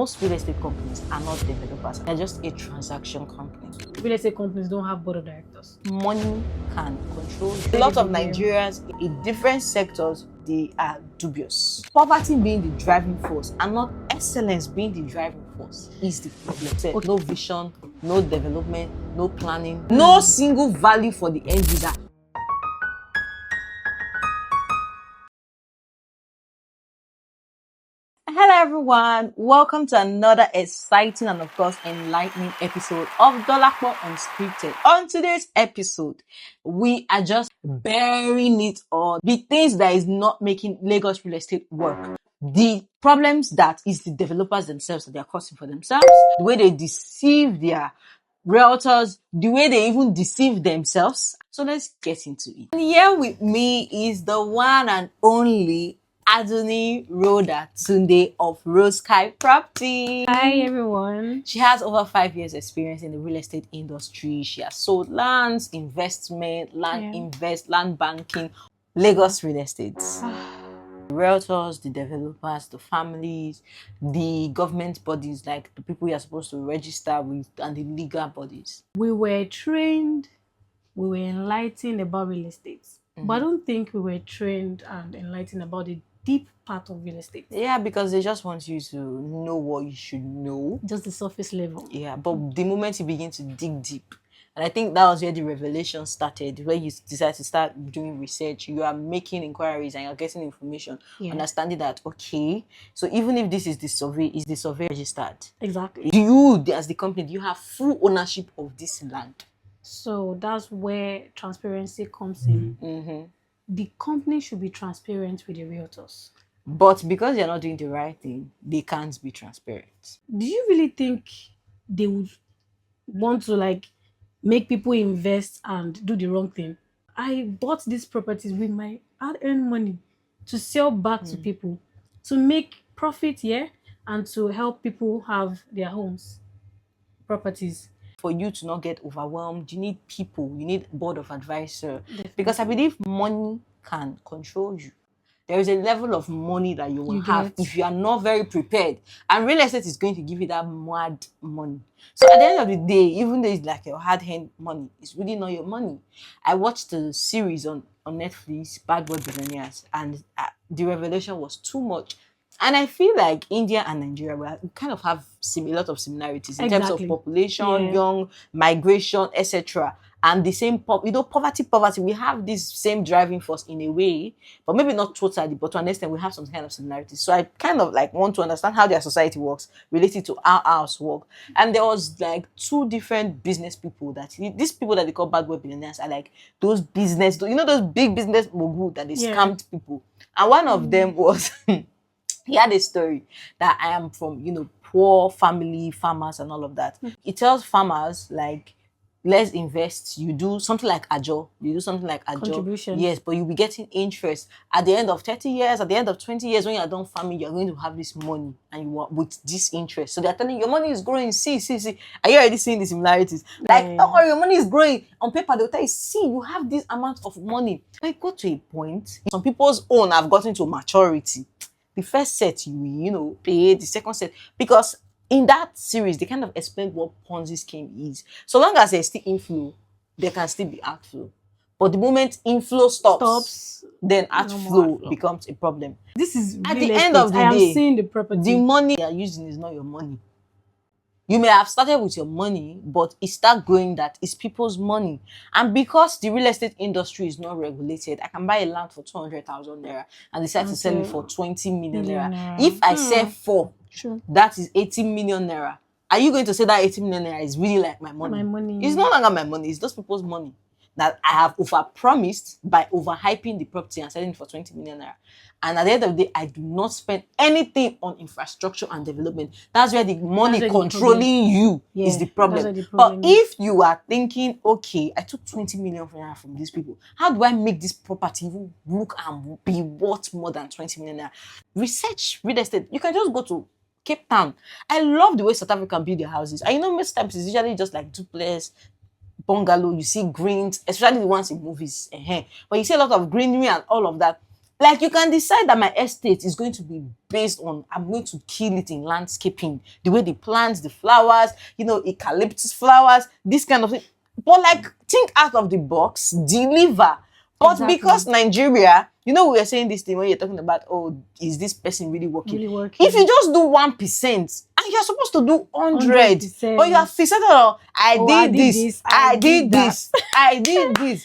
most real estate companies are not developers. They're just a transaction company. Real estate companies don't have board of directors. Money can control. A lot of Nigerians in different sectors, they are dubious. Poverty being the driving force and not excellence being the driving force is the problem. So, no vision, no development, no planning, no single value for the end user. Hello everyone, welcome to another exciting and of course enlightening episode of Dolapo Unscripted. On today's episode, we are just burying it on the things that is not making Lagos real estate work. The problems that is the developers themselves that they are causing for themselves, the way they deceive their realtors, the way they even deceive themselves. So let's get into it. And here with me is the one and only Adoni Rhoda Tunde of Rose Sky Property. Hi everyone. She has over 5 years experience in the real estate industry. She has sold lands, investment, land banking, Lagos real estate. Realtors, the developers, the families, the government bodies, like the people you're supposed to register with, and the legal bodies. We were trained, we were enlightened about real estate. But I don't think we were trained and enlightened about the deep part of real estate. Yeah, because they just want you to know what you should know. Just the surface level. Yeah, but the moment you begin to dig deep, and I think that was where the revelation started, where you decide to start doing research, you are making inquiries and you're getting information, understanding that, okay, so even if this is the survey registered? Exactly. Do you, as the company, do you have full ownership of this land? So that's where transparency comes in. The company should be transparent with the realtors. But because they're not doing the right thing, they can't be transparent. Do you really think they would want to make people invest and do the wrong thing? I bought these properties with my hard-earned money to sell back to people, to make profit, and to help people have their homes, properties. For you to not get overwhelmed, you need people, you need board of advisor. Because I believe money can control you. There is a level of money that you will have if you are not very prepared. And real estate is going to give you that mad money. So at the end of the day, even though it's like your hard-earned money, it's really not your money. I watched a series on Netflix, Bad Boy Billionaires, and the revelation was too much. And I feel like India and Nigeria we kind of have a lot of similarities in terms of population, young, migration, etc. And the same, poverty. We have this same driving force in a way, but maybe not totally, but to an extent we have some kind of similarities. So I kind of want to understand how their society works related to how ours work. And there was two different business people these people that they call bad boy billionaires are those business, those big business mogul that they scammed people. And one of them was he had a story that I am from, poor family, farmers and all of that. He tells farmers, let's invest. You do something like ajo. You do something like ajo. Contribution. Yes, but you'll be getting interest. At the end of 30 years, at the end of 20 years, when you're done farming, you're going to have this money and you want with this interest. So they're telling you, your money is growing. See. Are you already seeing the similarities? Don't worry, your money is growing. On paper, they'll tell you, see, you have this amount of money. But it got to a point, some people's own have gotten to maturity. The first set you pay, the second set, because in that series they kind of explained what Ponzi scheme is. So long as there's still inflow, there can still be outflow. But the moment inflow stops, then outflow becomes a problem. This is at the end of the day, I am seeing the property. The money you're using is not your money. You may have started with your money, but it start growing that it's people's money. And because the real estate industry is not regulated, I can buy a land for 200,000 naira and decide to sell it for 20 million naira. If I sell 4, that is 80 million naira. Are you going to say that 80 million naira is really like my money? My money. It's no longer my money. It's those people's money that I have over-promised by overhyping the property and selling it for 20 million naira. And at the end of the day, I do not spend anything on infrastructure and development. That's where the money controlling you is the problem. But if you are thinking, okay, I took 20 million naira from these people, how do I make this property even look and be worth more than 20 million naira? Research real estate. You can just go to Cape Town. I love the way South Africa build their houses. And most times it's usually just like duplex, bungalow. You see greens, especially the ones in movies. But you see a lot of greenery and all of that. Like, you can decide that my estate is going to be based on, I'm going to kill it in landscaping, the way they plant the flowers, eucalyptus flowers, this kind of thing. But like, think out of the box, deliver. But Exactly. because Nigeria, we were saying this thing when you're talking about, oh, is this person really working? Really working. If you just do 1% and you're supposed to do 100, 100%. but you are fixated on, I did this, I did this, I did this.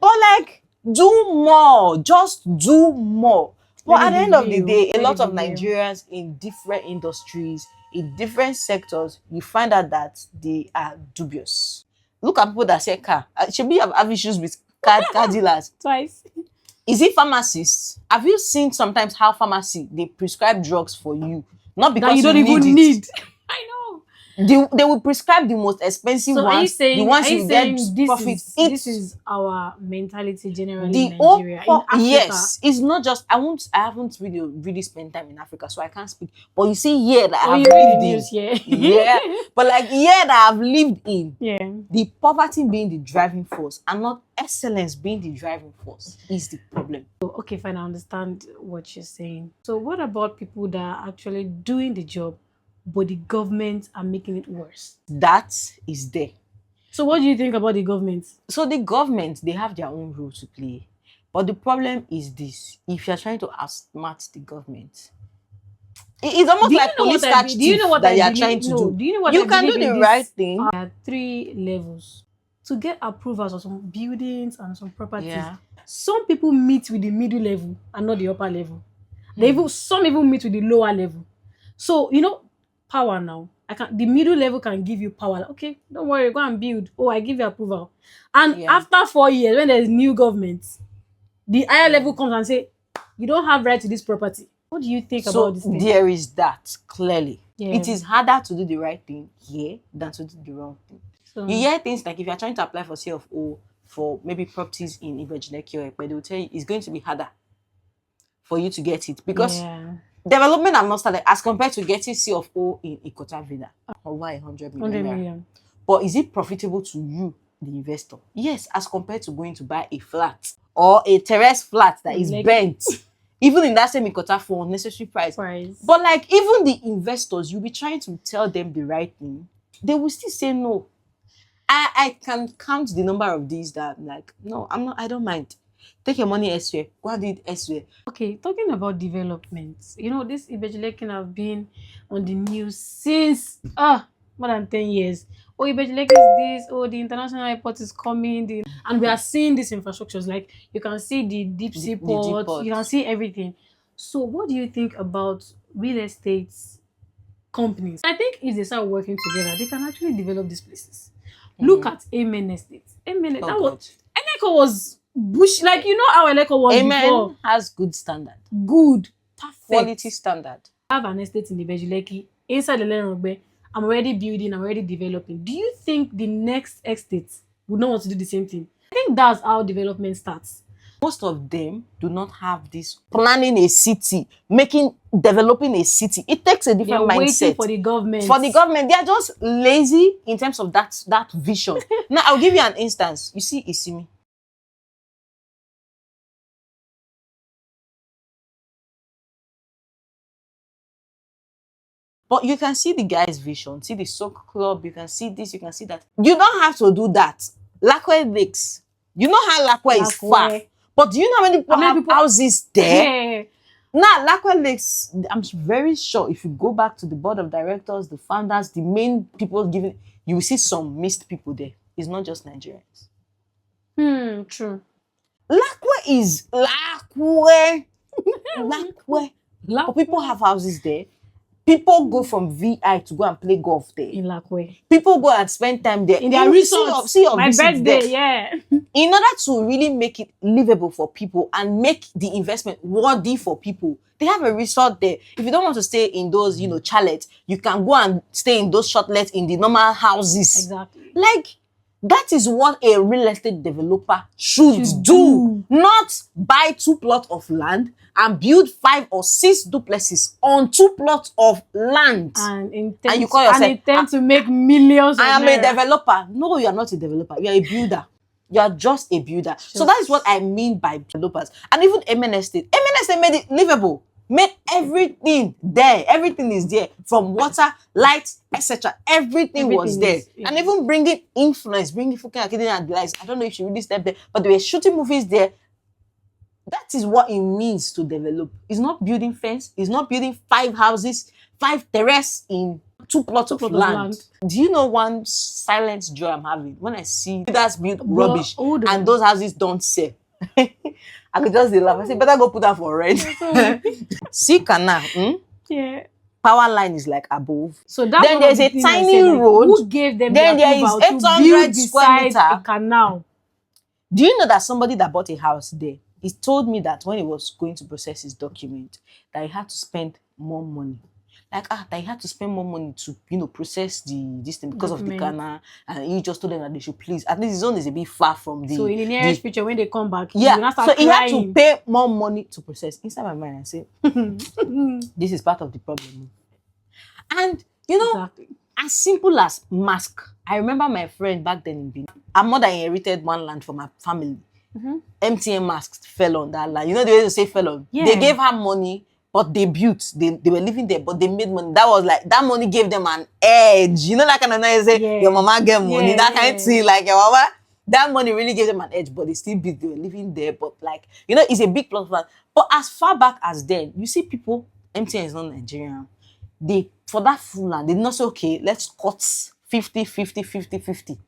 But like, do more, just do more. But at the end of the day, a lot of Nigerians in different industries, in different sectors, you find out that they are dubious. Look at people that sell car. Should we have issues with car dealers? Twice. Is it pharmacists? Have you seen sometimes how pharmacy, they prescribe drugs for you? Not because that you don't even need. I know. They will prescribe the most expensive ones. The ones you get profit. This is our mentality generally in Nigeria. In Africa. Yes, it's not just. I haven't really spent time in Africa, so I can't speak. But you see, that I've lived in. Yeah. But like, that I've lived in. Yeah. The poverty being the driving force and not excellence being the driving force is the problem. Okay, fine. I understand what you're saying. So what about people that are actually doing the job, but the government are making it worse? That is there. So what do you think about the government? So the government, they have their own role to play. But the problem is this. If you're trying to outsmart the government, it's almost like police catch thief that you are trying to do. Do you know what you can do the right thing? There are 3 levels to get approvals of some buildings and some properties. Yeah. Some people meet with the middle level and not the upper level. Some even meet with the lower level. So power now. The middle level can give you power. Like, okay, don't worry, go and build. Oh, I give you approval. And after 4 years, when there's new government, the higher level comes and say, you don't have right to this property. What do you think about this thing? There is that, clearly. Yeah. It is harder to do the right thing here than to do the wrong thing. So, you hear things like, if you're trying to apply for CFO for maybe properties in Ibejineki, but they will tell you it's going to be harder for you to get it. Because development have not started as compared to getting CFO in Ikota Vida over 100 million. But is it profitable to you, the investor? Yes, as compared to going to buy a flat or a terrace flat that is bent. Even in that same Ikota for unnecessary price. But like, even the investors, you'll be trying to tell them the right thing. They will still say no. I can count the number of these that I'm like, no, I don't mind. Take your money elsewhere. Go and do it elsewhere. Okay, talking about development. This Ibejileki have been on the news since more than 10 years. Oh, Ibejileki is this. Oh, the international airport is coming. And we are seeing these infrastructures. Like, you can see the deep sea port. You can see everything. So what do you think about real estate companies? I think if they start working together, they can actually develop these places. Look at Amen Estate. Amen, Eneko was bush, like how Eneko was before. Amen has good standard. Good. Perfect. Quality standard. I have an estate in the Ibejileki. Inside the Lerongbe, I'm already building, I'm already developing. Do you think the next estate would not want to do the same thing? I think that's how development starts. Most of them do not have this planning a city, developing a city. It takes a different mindset. Waiting for the government. For the government, they are just lazy in terms of that vision. Now, I'll give you an instance. You see Isimi. But you can see the guy's vision. See the soak club. You can see this. You can see that. You don't have to do that. Lakwe Lakes. You know how Lakwe is far. But do you know how many people have houses there? Yeah. Now, Lakwe Lakes, I'm very sure if you go back to the board of directors, the founders, the main people giving, you will see some missed people there. It's not just Nigerians. True. Lakwe is Lakwe. Lakwe. But people have houses there. People go from VI to go and play golf there. In Lakwe. People go and spend time there. In their resorts. See your my birthday, there. Yeah. In order to really make it livable for people and make the investment worthy for people, they have a resort there. If you don't want to stay in those, chalets, you can go and stay in those shortlets in the normal houses. Exactly. Like, that is what a real estate developer should do. Not buy 2 plots of land and build 5 or 6 duplexes on 2 plots of land. And you call yourself, and intend to make millions. I am a developer. No, you are not a developer. You are a builder. You are just a builder. So that is what I mean by developers. And even MN Estate. MN Estate made it livable. Made everything there. Everything is there. From water, lights, etc. Everything was there. Yeah. And even bringing influence, bringing fucking academy and lights. I don't know if she really stepped there, but they were shooting movies there. That is what it means to develop. It's not building fence. It's not building 5 houses, 5 terraces in 2 plots of land. Do you know one silent joy I'm having when I see builders build rubbish and those houses don't sell? I could just laugh. I say, better go put that for rent. See, canal. Yeah. Power line is like above. So that then there's a tiny road. Who gave them then the there is 800 square meter a canal? Do you know that somebody that bought a house there, he told me that when he was going to process his document, that he had to spend more money. Like, that he had to spend more money to, process this thing because of the canal. And he just told them that they should please. At least his own is a bit far from the... So in the nearest future, when they come back, yeah, so he had to pay more money to process. Inside my mind, I say, this is part of the problem. And, exactly. As simple as mask. I remember my friend back then in Benin. Her mother inherited one land for my family. MTN masks fell on that land. You know the way to say fell on? Yeah. They gave her money, but they built. They were living there, but they made money. That was like, that money gave them an edge. You know that kind of nice say, your mama get money. That kind of thing, like your mama. That money really gave them an edge, but they still built. They were living there, but like, it's a big plot of land. But as far back as then, you see people, MTN is not Nigerian. They, for that full land, they did not say, okay, let's cut 50, 50, 50, 50.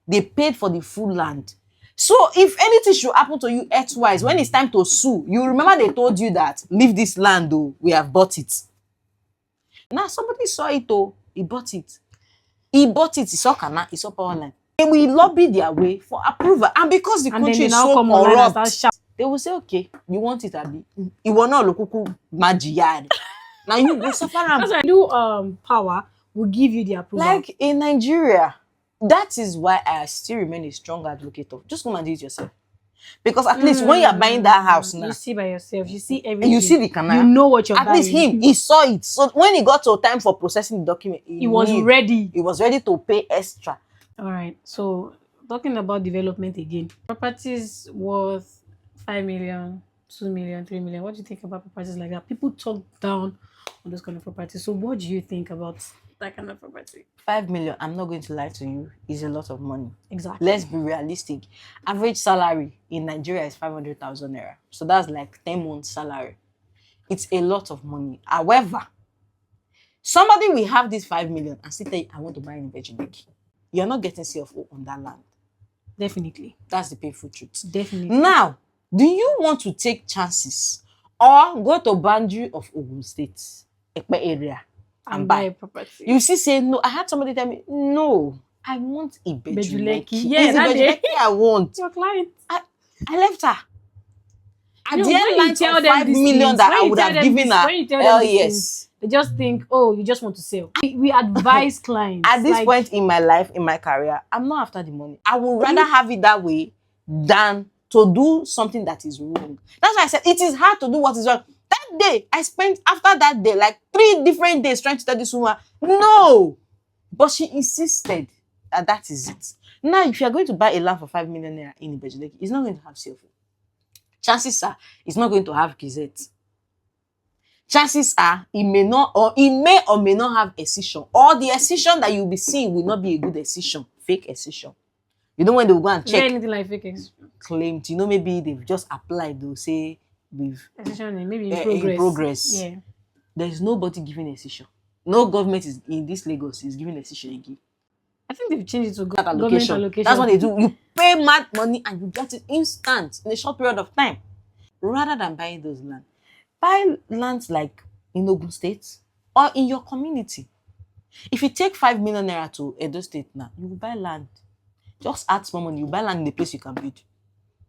They paid for the full land. So if anything should happen to you earthwise, when it's time to sue, you remember they told you that, leave this land, though, we have bought it. Now somebody saw it, though, he bought it. He saw canal, he saw power line. They will lobby their way for approval. And because the country is so corrupt, they will say, okay, you want it, Abi. You will not look magic. Now you go suffer. That's why I do power will give you the approval. Like in Nigeria, that is why I still remain a strong advocate of just come and do it yourself. Because at least when you're buying that house now, you see by yourself, you see everything. You see the canal. You know what you're buying. At least he saw it. So when he got to time for processing the document, he was ready. He was ready to pay extra. All right. So talking about development again, properties worth 5 million, 2 million, 3 million. What do you think about properties like that? People talk down on those kind of properties. So what do you think about that kind of property? 5 million, I'm not going to lie to you, is a lot of money. Exactly. Let's be realistic. Average salary in Nigeria is 500,000 naira. So that's like 10 months salary. It's a lot of money. However, somebody will have this 5 million and still tell you, I want to buy in Veggie. You're not getting CFO on that land. Definitely. That's the painful truth. Definitely. Now, do you want to take chances or go to boundary of Ogun State, Ekpe area, and buy a property? You see, say no. I had somebody tell me, no, I want a Bejuleki. Yeah, that Bejuleki I want. Your client. I left her. At the end of 5 million that I would have given her. Oh yes. They just think, oh, you just want to sell. We advise clients. At this point in my life, in my career, I'm not after the money. I would rather have it that way than to do something that is wrong. That's why I said it is hard to do what is wrong. That day, I spent after that day like 3 different days trying to tell this woman, no. But she insisted that is it. Now, if you are going to buy a land for 5 million naira in Ibejuleki, it's not going to have CFO. Chances are, it's not going to have Gazette. Chances are, it may or may not have excision. Or the excision that you'll be seeing will not be a good excision. Fake excision. You know when they will go and check. Anything like fake claimed, maybe they've just applied, they'll say with maybe in progress. Yeah. There's nobody giving excision. No government is in this Lagos is giving excision again. I think they've changed it to government allocation. That's what they do. You pay mad money and you get it instant in a short period of time. Rather than buying those land. Buy lands like in Ogun State or in your community. If you take 5 million naira to Edo State now, you will buy land. Just add small money, you buy land in the place you can build.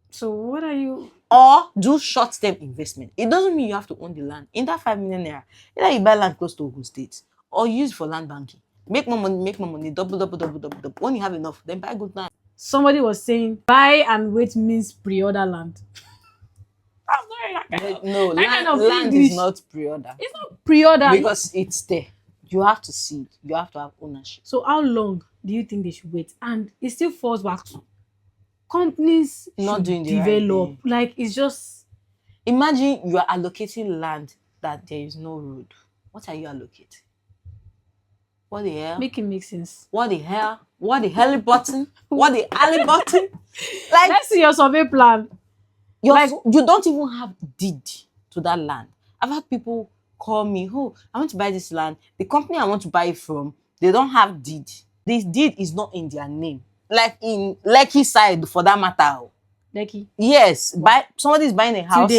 So what are you? Or do short-term investment. It doesn't mean you have to own the land. In that 5 million naira, either you buy land close to Ogun State or use it for land banking. Make more money, double. When you have enough, then buy good land. Somebody was saying, buy and wait means pre-order land. No, land is not pre-order. It's not pre-order. Because it's there. You have to see it. You have to have ownership. So how long do you think they should wait? And it still falls back to companies Not should doing the right develop. thing. Like, it's just Imagine you are allocating land that there is no road. What are you allocating? What the hell? make it make sense. What the hell? What the hell button? What the alley button? Like, Let's see your survey plan. you don't even have deed to that land. I've had people call me, oh, I want to buy this land. The company I want to buy it from, they don't have deed. This deed is not in their name. Like in Lekki side, for that matter. Lekki. Yes, somebody is buying a house.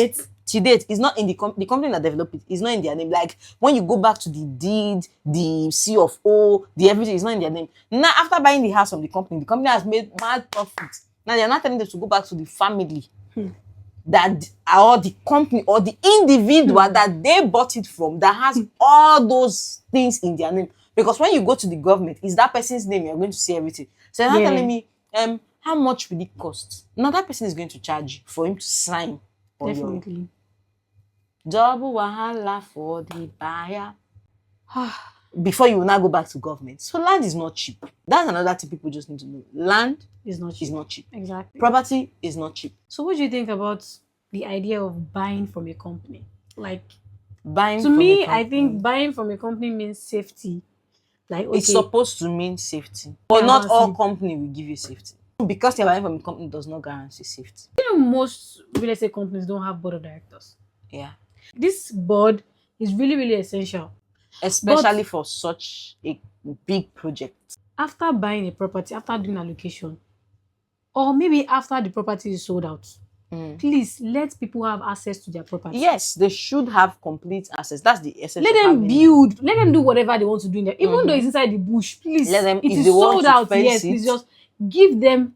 To date, it's not in the company that developed it. It's not in their name. Like when you go back to the deed, the C of O, the everything is not in their name. Now, after buying the house from the company has made mad profit. Now they're not telling them to go back to the family that or the company or the individual that they bought it from that has all those things in their name. Because when you go to the government, it's that person's name, you're going to see everything. So they're not telling me how much will it cost. Now that person is going to charge you for him to sign. Definitely. Double wahala for the buyer. Before you will now go back to government. So land is not cheap. That's another thing people just need to know. Land is not cheap. Exactly. Property is not cheap. So what do you think about the idea of buying from a company? Like, buying to from me, a company, I think buying from a company means safety. Like, okay, it's supposed to mean safety. But not all company will give you safety. Because you're buying from a company does not guarantee safety. You know, most real estate companies don't have board of directors. Yeah. This board is really, really essential. Especially for such a big project. After buying a property, after doing allocation, or maybe after the property is sold out, please let people have access to their property. Yes, they should have complete access. That's the essence. Let them build. Let them do whatever they want to do in there. Even though it's inside the bush, please. Let them, it is sold out. Yes, please just give them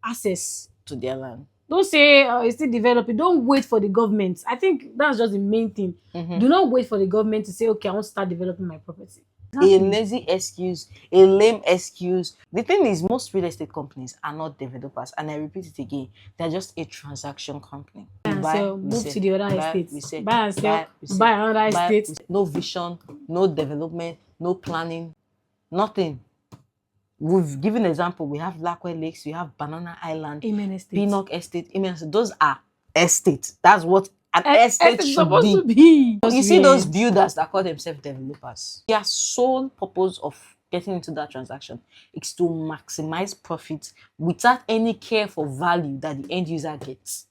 access to their land. Don't say it's still developing. Don't wait for the government. I think that's just the main thing. Do not wait for the government to say, okay, I want to start developing my property. A lazy excuse, a lame excuse. The thing is, most real estate companies are not developers, and I repeat it again, they're just a transaction company. Move to the other estate. Buy and sell. Buy another estate. No vision, no development, no planning, nothing. We've given an example. We have Blackwell Lakes, we have Banana Island, Pinnock Estate, Those are estates. That's what an estate should supposed to be. You see those builders that call themselves developers. Their sole purpose of getting into that transaction is to maximize profit without any care for value that the end user gets.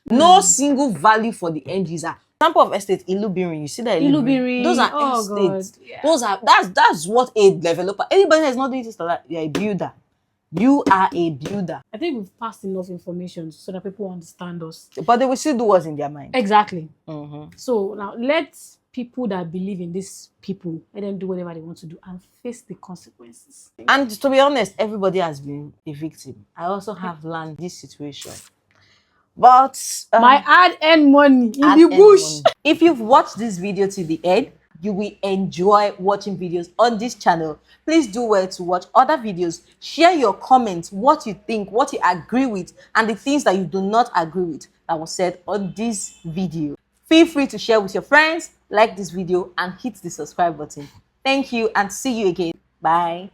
No single value for the end user. Example of estate, Ilubirin. You see that Ilubirin? Those are estates. Yeah. That's what a developer. Anybody that's not doing this like that, you're a builder. You are a builder. I think we've passed enough information so that people understand us. But they will still do what's in their mind. Exactly. So now let people that believe in these people, let them do whatever they want to do and face the consequences. And to be honest, everybody has been a victim. I also have learned this situation. But my hard-earned money in the bush. If you've watched this video to the end, you will enjoy watching videos on this channel. Please do well to watch other videos. Share your comments, what you think, what you agree with, and the things that you do not agree with that was said on this video. Feel free to share with your friends, like this video, and hit the subscribe button. Thank you and see you again. Bye.